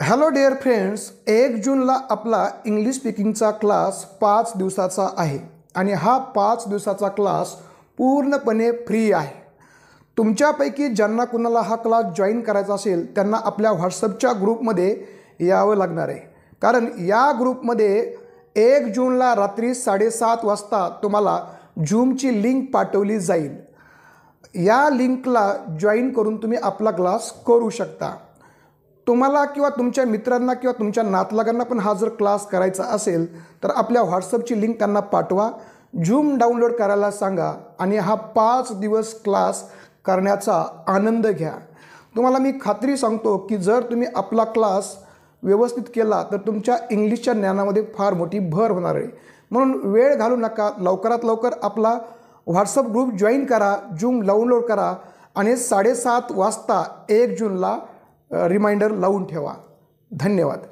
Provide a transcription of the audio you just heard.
Hello dear friends, 1 जूनला आपला English स्पीकिंगचा class 5 दिवसाचा आहे आणि हा 5 दिवसाचा क्लास पूर्णपणे फ्री आहे. तुमच्यापैकी ज्यांना कुणाला हा क्लास जॉईन करायचा असेल त्यांना आपल्या व्हॉट्सअपच्या ग्रुपमध्ये यावं लागणार आहे. कारण या ग्रुपमध्ये 1 जूनला रात्री 7:30 वाजता तुम्हाला झूमची लिंक पाठवली जाईल. या लिंकला जॉईन करून तुम्ही आपला क्लास करू शकता. तुम्हाला किंवा तुमच्या मित्रांना किंवा तुमच्या नातलगांना पण हा जर क्लास करायचा असेल तर आपल्या व्हॉट्सअपची लिंक त्यांना पाठवा, झूम डाउनलोड करायला सांगा आणि हा 5 दिवस क्लास करण्याचा आनंद घ्या. तुम्हाला मी खात्री सांगतो की जर तुम्ही आपला क्लास व्यवस्थित केला तर तुमच्या इंग्लिशच्या ज्ञानामध्ये फार मोठी भर होणार आहे. म्हणून वेळ घालू नका, लवकरात लवकर आपला व्हॉट्सअप ग्रुप जॉईन करा, झूम डाउनलोड करा आणि 7:30 वाजता 1 जूनला रिमाइंडर लावून ठेवा. धन्यवाद.